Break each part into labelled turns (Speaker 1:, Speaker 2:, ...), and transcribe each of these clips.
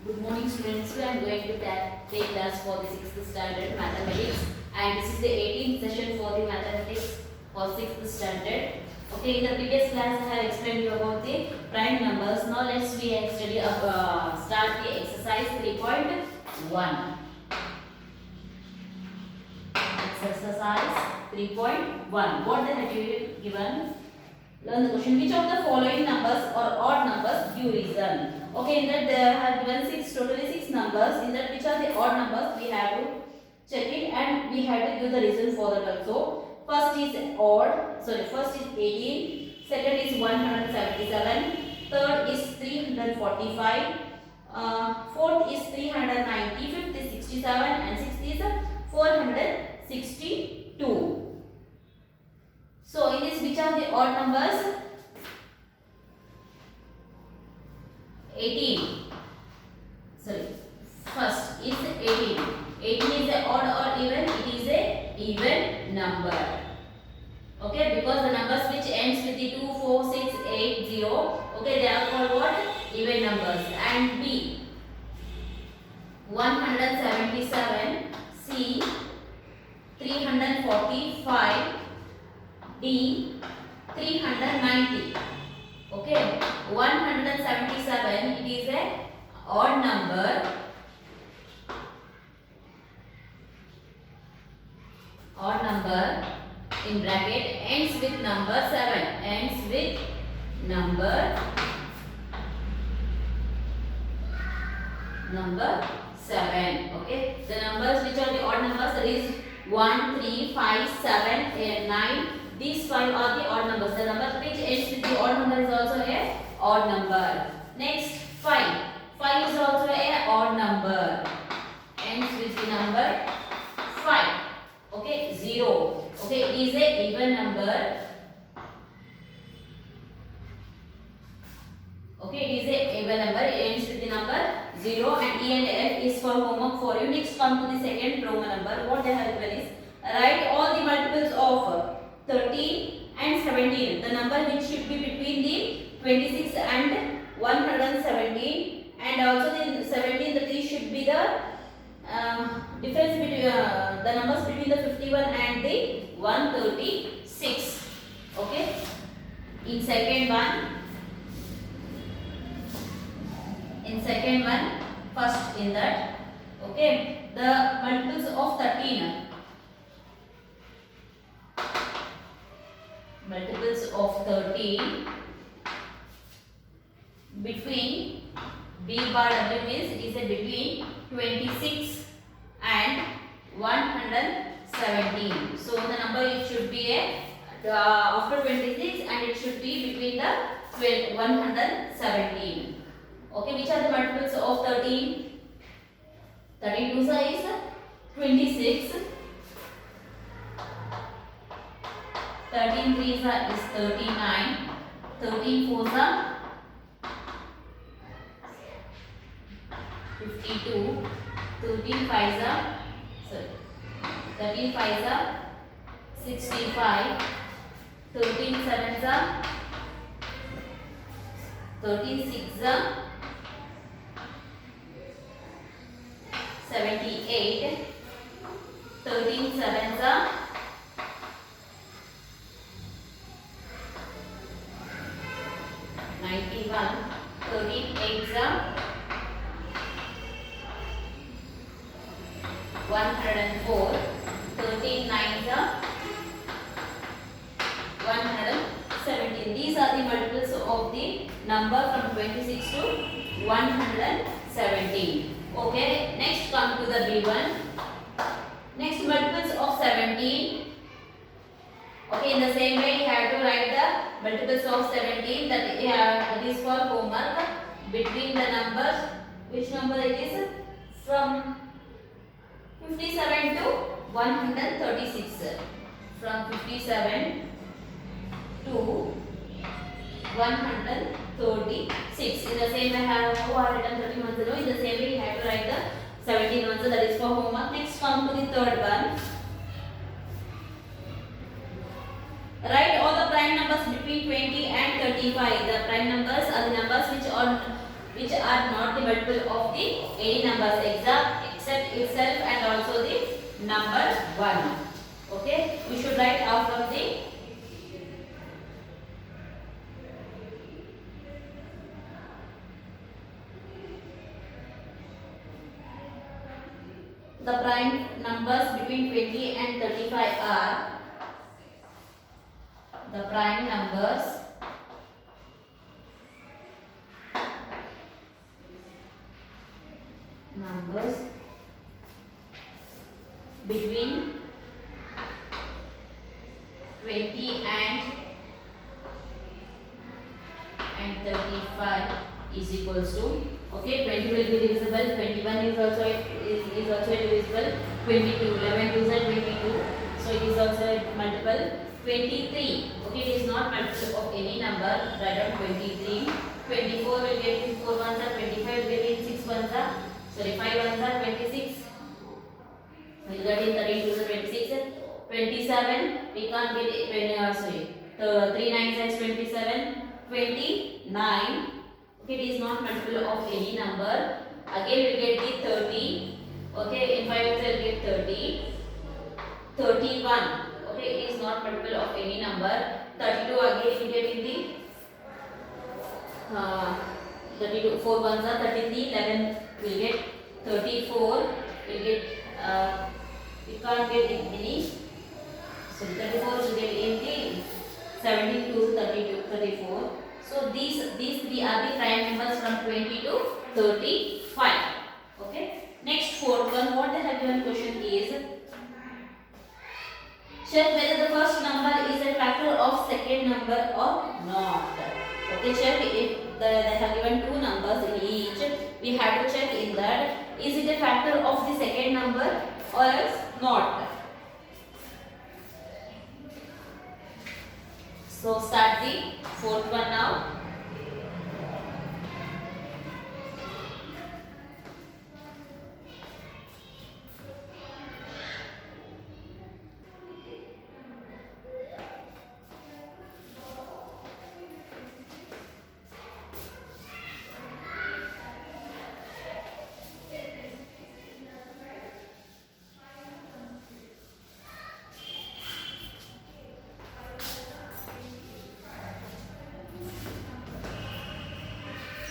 Speaker 1: Good morning students. I am going to take class for the 6th standard mathematics, and this is the 18th session for the mathematics for 6th standard. Okay, in the previous class I have explained you about the prime numbers. Now let's start the exercise 3.1. Exercise 3.1. What they have given? Learn the question. Which of the following numbers or odd numbers give reason? Okay, in that they have given totally 6 numbers. In that, which are the odd numbers? We have to check it and we have to give the reason for that also. First is odd. First is 18. Second is 177. Third is 345. Fourth is 390. Fifth is 67. And sixth is 462. So in this, which are the odd numbers? 18. First is 18. 18 is a odd or even? It is a even number. Okay, because the numbers which ends with the 2, 4, 6, 8, 0. Okay, they are called what? Even numbers. And B, 177. C, 345. D, 390. Okay, 177, it is a odd number. Odd number in bracket ends with number 7. Ends with number 7. Okay, the numbers which are the odd numbers, that is 1, 3, 5, 7, and 9. These 5 are the odd numbers. The number which ends with the odd number is also a odd number. Next, 5. 5 is also a odd number. Ends with the number 5. Okay, 0. Okay, it is a even number. Okay, it is a even number. It ends with the number 0, and E and F is for homework for you. Next, come to the second Roman number. What they have given is, write all the multiples of 13 and 17. The number which should be between the 26 and 117, and also the 17, that is should be the difference between the numbers between the 51 and the 136. Okay. In second one, first in that. Okay, the multiples of 13. Multiples of 13 between B bar W means it is a between 26 and 117. So the number it should be a after 26 and it should be between the 117. Okay, which are the multiples of 13? 13 2 is 26. 13 3 is 39. 13 4 52. 13 5 65. 13 7 13 6 78. 13 7 91. 13 8 104. 13 9 117. These are the multiples of the number from 26 to 117. Okay, next come to the B1. Next, multiples of 17. Okay, in the same way you have to write the multiples of 17, that is for homework. Between the numbers, which number it is? From 57 to 136. From 57 to 136. In the same way, who are written 31 0. In the same way, you have to write the 17 ones. That is for homework. Next, come to the third one. Write all the prime numbers between 20 and 35. The prime numbers are the numbers which are not the multiple of the any numbers except itself and also the number 1. Okay, we should write out of the prime numbers between 20 and 35 are the prime numbers between 20 and 35 is equals to, okay, 20 will be divisible, 21 is also divisible, 22, 11 2 is 22, so it is also multiple. 23, okay, it is not multiple of any number, write down 23. 24 will get in 4 ones are 25 will get in 6 ones are, sorry, 5 ones are 26, will get in 32 is 26. 27 we can't get it, sorry, 3 9s is 27. 29, okay, it is not multiple of any number, again we get the 30, okay, in 5 we will get 30. 31, okay, it is not multiple of any number. 32 again we get in the 32, 4 ones are 33. 11 will get 34, will get we can't get in any, so 34 will get in the 17 to 32, 34. So these three are the prime numbers from 20 to 35. Okay. Next fourth one, what they have given question is, check whether the first number is a factor of second number or not. Okay, check if they have given two numbers in each. We have to check in that is it a factor of the second number or else not. So start the fourth one now.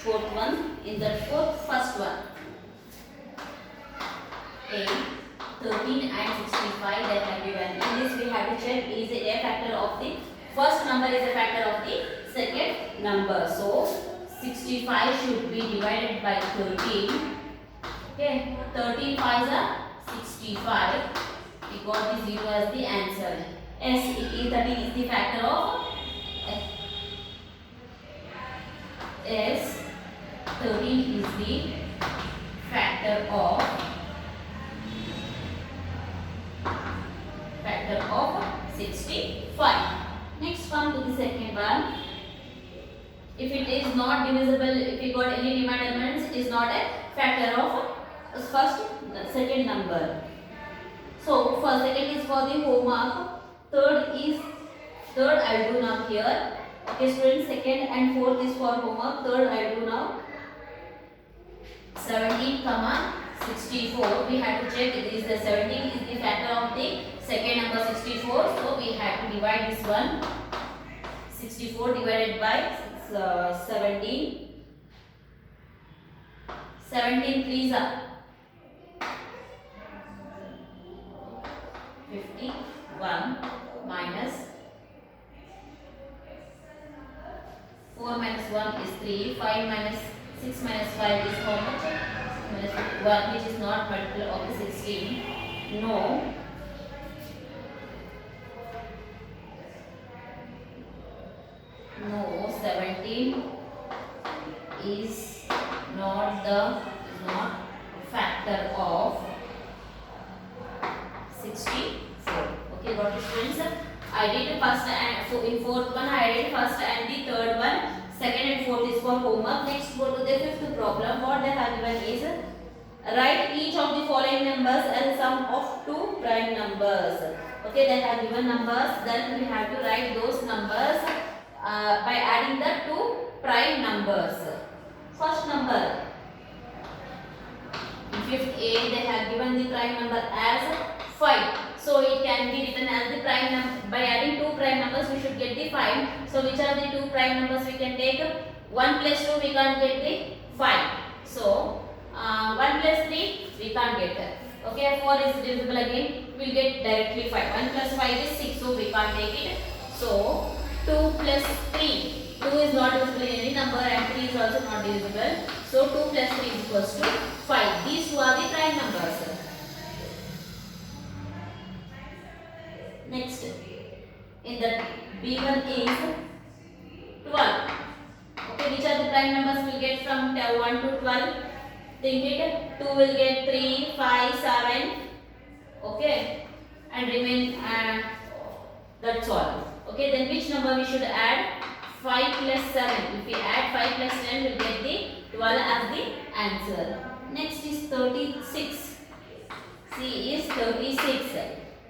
Speaker 1: Fourth one, in the first one, 8, 13 and 65 that have given. In this we have to check is it a factor of the first number is a factor of the second number. So 65 should be divided by 13. Okay, 13 5s are 65. We got the 0 as the answer. Yes, 13 is the factor of S. 13 is the factor of 65. Next come to the second one. If it is not divisible, if we got any remainder elements, it is not a factor of second number. So first second is for the homework. Third I will do now here. Okay, students, second and fourth is for homework. Third I will do now. 17, 64. We have to check it is the 17 is the factor of the second number 64. So we have to divide this one. 64 divided by 17. 17 3s are 51 minus 4 minus 1 is 3. 5 minus 6 minus 5 is how much? Minus 1, which is not multiple of the 16. No. No, 17 is not factor of 64. Okay, got it, students? I did first and in fourth one I did first and the third one. Second and fourth is for homework. Next go to the fifth problem. What they have given is write each of the following numbers as sum of two prime numbers. Okay, they have given numbers. Then we have to write those numbers by adding the two prime numbers. First number fifth A, they have given the prime number as 5. So it can be written as the prime number. By adding two prime numbers, we should get the 5. So which are the two prime numbers we can take? 1 plus 2, we can't get the 5. So 1 plus 3, we can't get that. Okay, 4 is divisible again. We'll get directly 5. 1 plus 5 is 6, so we can't take it. So 2 plus 3. 2 is not divisible in any number and 3 is also not divisible. So 2 plus 3 is equals to 5. These two are the prime numbers. Next, in the B1 is 12. Okay, which are the prime numbers we'll get from 1 to 12? Think it. 2 will get 3, 5, 7. Okay, and remain that's all. Okay, then which number we should add? 5 plus 7. If we add 5 plus 10, we'll get the 12 as the answer. Next is 36. C is 36.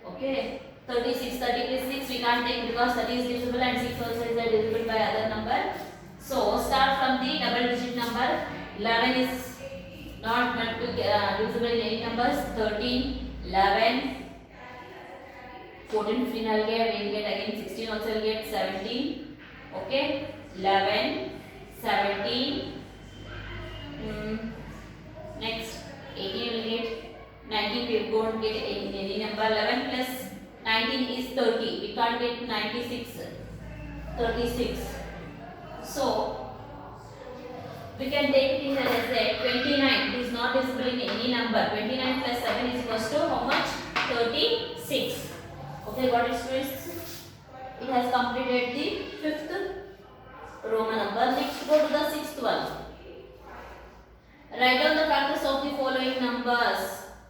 Speaker 1: Okay, 36. 30 plus 6 we can't take because 30 is divisible and 6 also is divisible by other number. So start from the double digit number. 11 is not divisible in any numbers. 13, 11, 14, 15 I'll get, we'll get again 16 also will get 17. Okay, 11, 17, next 18 will get, 19 we won't get any number. 11 plus 19 is 30, we can't get 96, 36. So we can take it as that 29, it is not divisible in any number. 29 plus 7 is equals to how much? 36. Okay, got it, students? It has completed the 5th Roman number. Next, go to the 6th one. Write down the factors of the following numbers.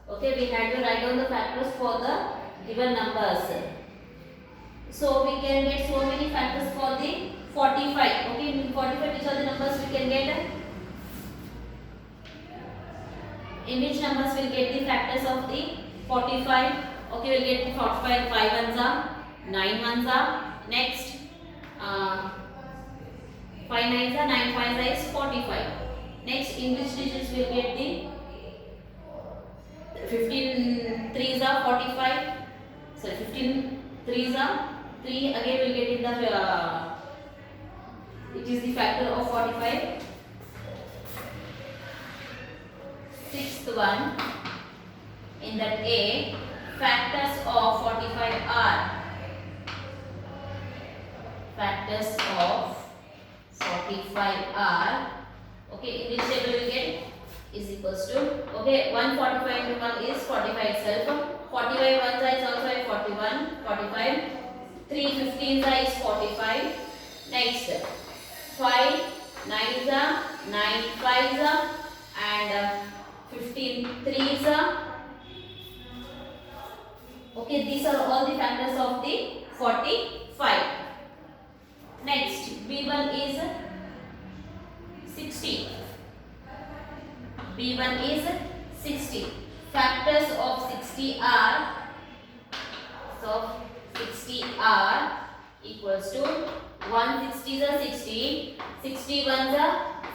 Speaker 1: Okay, we had to write down the factors for the given numbers. So we can get so many factors for the 45. Okay, in 45, which are the numbers we can get? In which numbers we'll get the factors of the 45? Okay, we'll get the 45. 5 ones are 9 ones are. Next, 5 nines are 9 5s is 45. Next, in which digits we'll get the 15 threes are 45. So 15 threes are 3. Again, we'll get in the it is the factor of 45. 6th one, in that A, factors of 45 are. Factors of 45 are, okay, in which table we get is equals to, okay, 145 into 1 is 45 itself. 45 ones is also a 41, 45. 3 15s is 45. Next, 5 9s are 9 5s are and 15 3s are. Okay, these are all the factors of the 45. Next, B1 is 60. B1 is 60. Factors of 60 are, so 60 are equals to 160 is a 60, 61 is a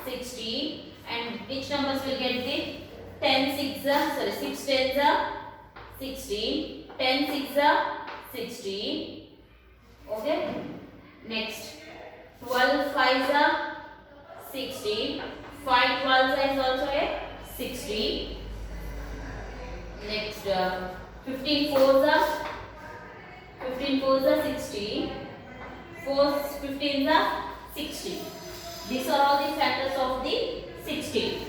Speaker 1: 60, and which numbers will get the 10 6 sorry 6 10 is a 16, 10 6 is a 16. Okay. Next, 12 5s are 60, 5 12s is also a 60. Next, 15 4s are 60, 4 15s are 60. These are all the factors of the 60.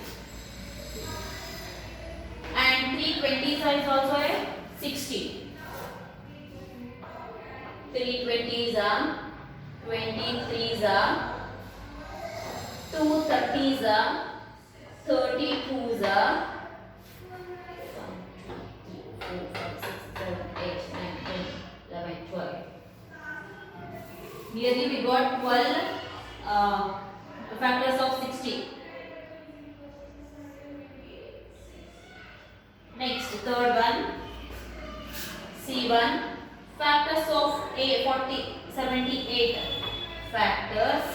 Speaker 1: And 3 20s is also a 60. 3 20s are 23s are 2 30s are 32s are 12. Nearly we got 12 factors of 60. Next, third one, C1, factors of A 78. Factors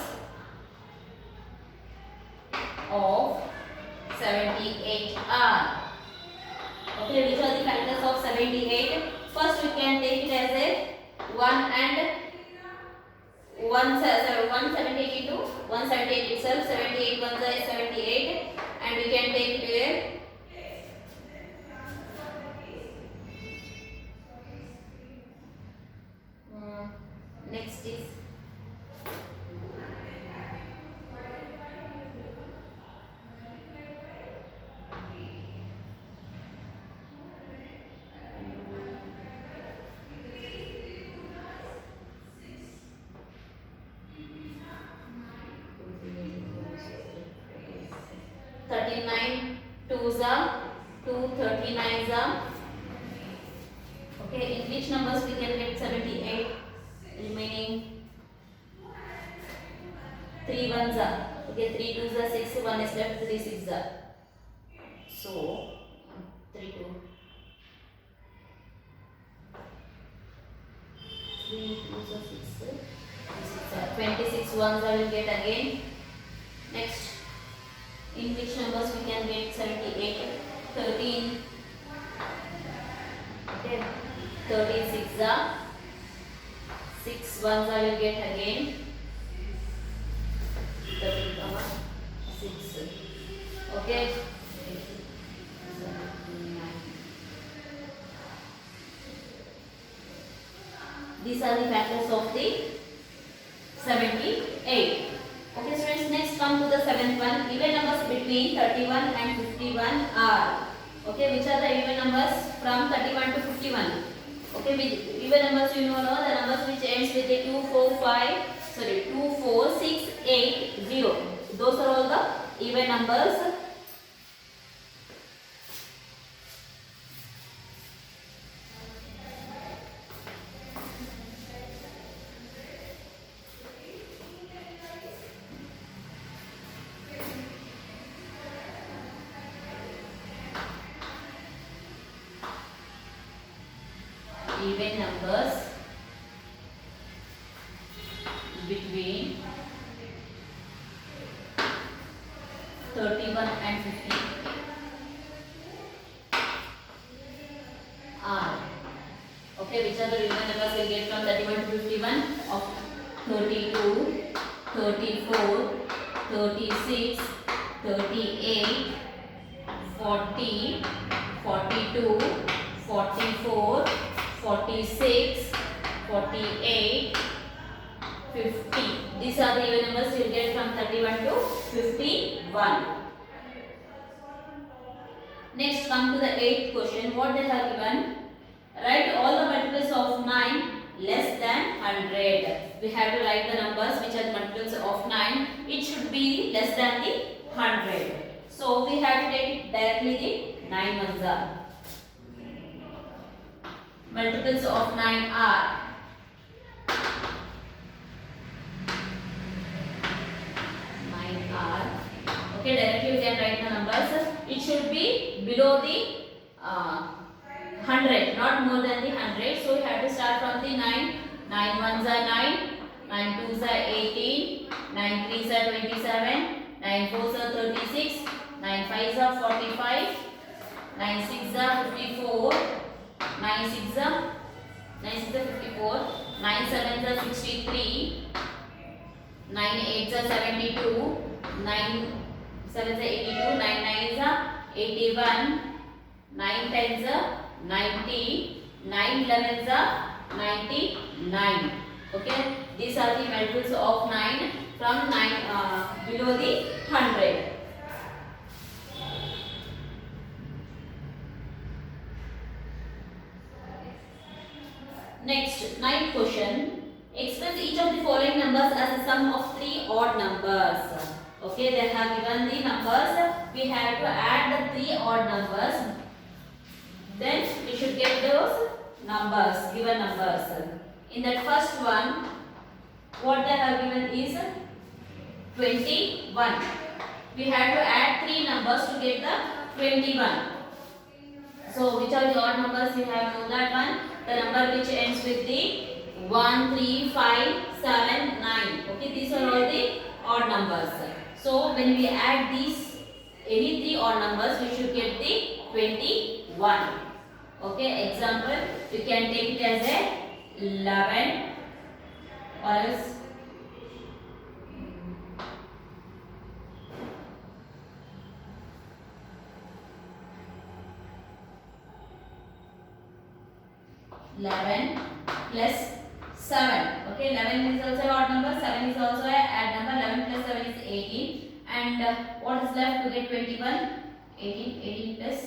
Speaker 1: of 78 are Okay, which are the factors of 78? First we can take it as a 1 and 178 into 178 itself, 78 1 is 78, and we can take it here. Next is 39 2s are 2, 39s are. Okay, in which numbers we can get 78? Remaining 3 1s are. Okay, 3 2s are 6, 1 is left, 3 6s are. So 3 2 3 2s are 6, 26 ones I will get again. Next, in which numbers we can get 78? 13. Okay, 13 6 are 6 ones I will get again. 13 6. Okay. These are the factors of the 78. Okay students, next come to the seventh one. Even numbers between 31 and 51 are. Okay, which are the even numbers from 31 to 51? Okay, with even numbers you know the numbers which ends with the 2 4 6 8 0. Those are all the even numbers. Even numbers between 31 and 50 are. Okay, which are the even numbers we get from 31 to 51? Of 32, 34, 36, 38, 40, 42, 44, 46, 48, 50. These are the even numbers you will get from 31 to 51. Next, come to the 8th question. What they have given? Write all the multiples of 9 less than 100. We have to write the numbers which are the multiples of 9. It should be less than the 100. So we have to take it directly the 9 ones are. Multiples of 9 are 9 are. Okay, directly we can write the numbers. It should be below the 100, not more than the 100. So we have to start from the 9. 9 ones are 9, 9 twos are 18, 9 threes are 27, 9 fours are 36, 9 fives are 45, 9 sixes are 54. 9 6 are 54, 9 7s are 63, 9 8s are 72, 9 7s are 82, 9 9s are 81, 9 10s are 90, 9 11s are 99. Okay, these are the multiples of 9 from 9 below the 100. Next, 9th question. Express each of the following numbers as a sum of 3 odd numbers. Okay, they have given the numbers. We have to add the 3 odd numbers. Then we should get those numbers, given numbers. In that first one, what they have given is 21. We have to add 3 numbers to get the 21. So, which are the odd numbers? You have known that one. The number which ends with the 1, 3, 5, 7, 9. Okay, these are all the odd numbers. So, when we add these, any 3 odd numbers, we should get the 21. 21. Okay, example, you can take it as a 11 or else 11 plus 7. Okay, 11 is also odd number, 7 is also a odd number. 11 plus 7 is 18. And what is left to get 21? 18 plus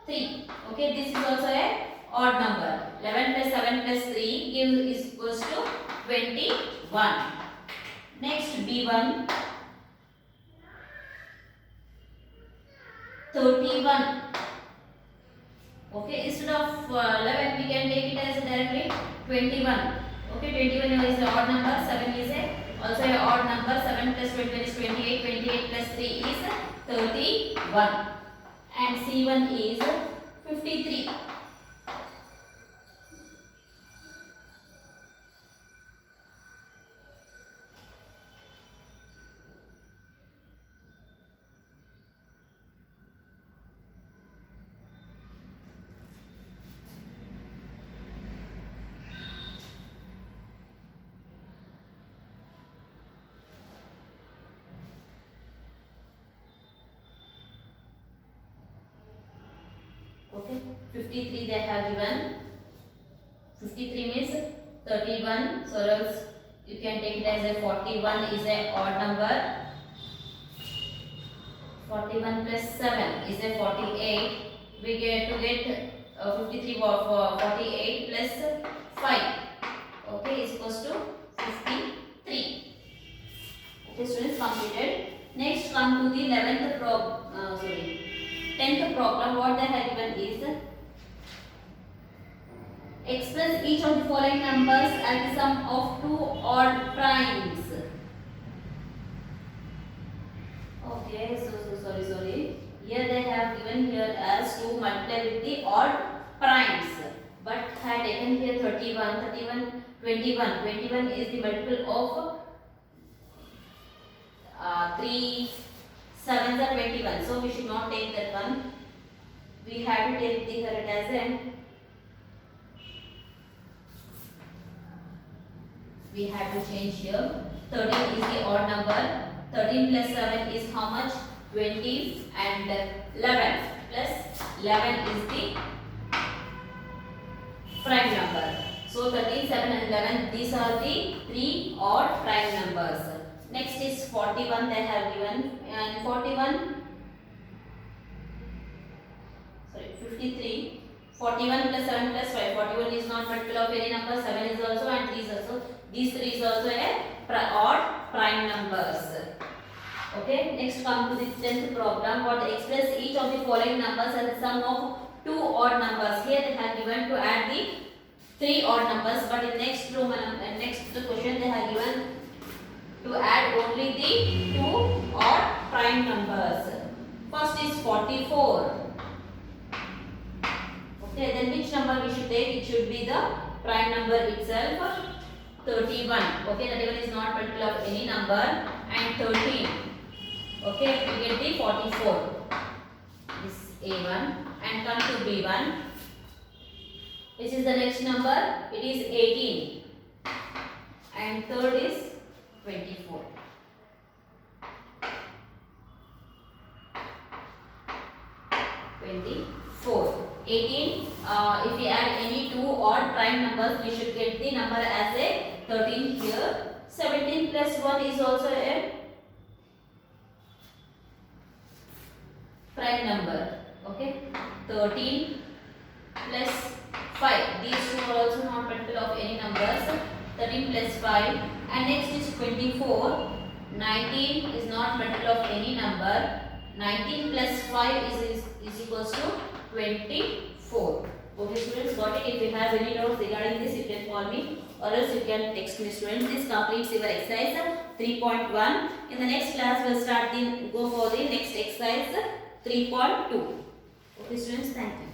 Speaker 1: 3. Okay, this is also a odd number. 11 plus 7 plus 3 is equals to 21. Next, B1, 31. Okay, instead of 11 we can take it as directly 21. Okay, 21 is an odd number, 7 is also an odd number. 7 plus 21 is 28. 28 plus 3 is 31. And C1 is 53. Okay, 53 they have given. 53 means 31, so else you can take it as a 41 is a odd number. 41 plus 7 is a 48. We get to get 53 for 48 plus 5. Okay, is equals to 53. Okay, students, completed. Next, come to the 10th problem. What they have given is express each of the following numbers as the sum of two odd primes. Okay, sorry. Here they have given here as to multiply with the odd primes, but had taken here 31, 21 is the multiple of 3 7s are 21, so we should not take that one. We have to take the correct as n. We have to change here. 13 is the odd number. 13 plus 7 is how much? 20, and 11 plus 11 is the prime number. So 13, 7 and 11, these are the three odd prime numbers. Next is 41 they have given, and 53. 41 plus 7 plus 5. 41 is not multiple of any number. 7 is also, and 3 is also. These 3 is also a odd prime numbers. Okay. Next, come to the 10th problem. What express each of the following numbers as the sum of two odd numbers. Here they have given to add the three odd numbers, but in next question they have given to add only the two odd prime numbers. First is 44. Okay, then which number we should take? It should be the prime number itself. 31. Okay, 31 is not multiple of any number, and 13. Okay, we get the 44. This A1, and come to B1. Which is the next number? It is 18, and third is 24. Four. 18. If we add any two odd prime numbers, we should get the number as a 13 here. 17 plus 1 is also a prime number. Okay. 13 plus 5. These two are also not multiple of any numbers. 13 plus 5. And next is 24. 19 is not multiple of any number. 19 plus 5 is equals to 24. Okay, students, got it? If you have any doubts regarding this, you can call me, or else you can text me. Students, this completes your exercise 3.1. In the next class, we'll go for the next exercise 3.2. Okay, students, thank you.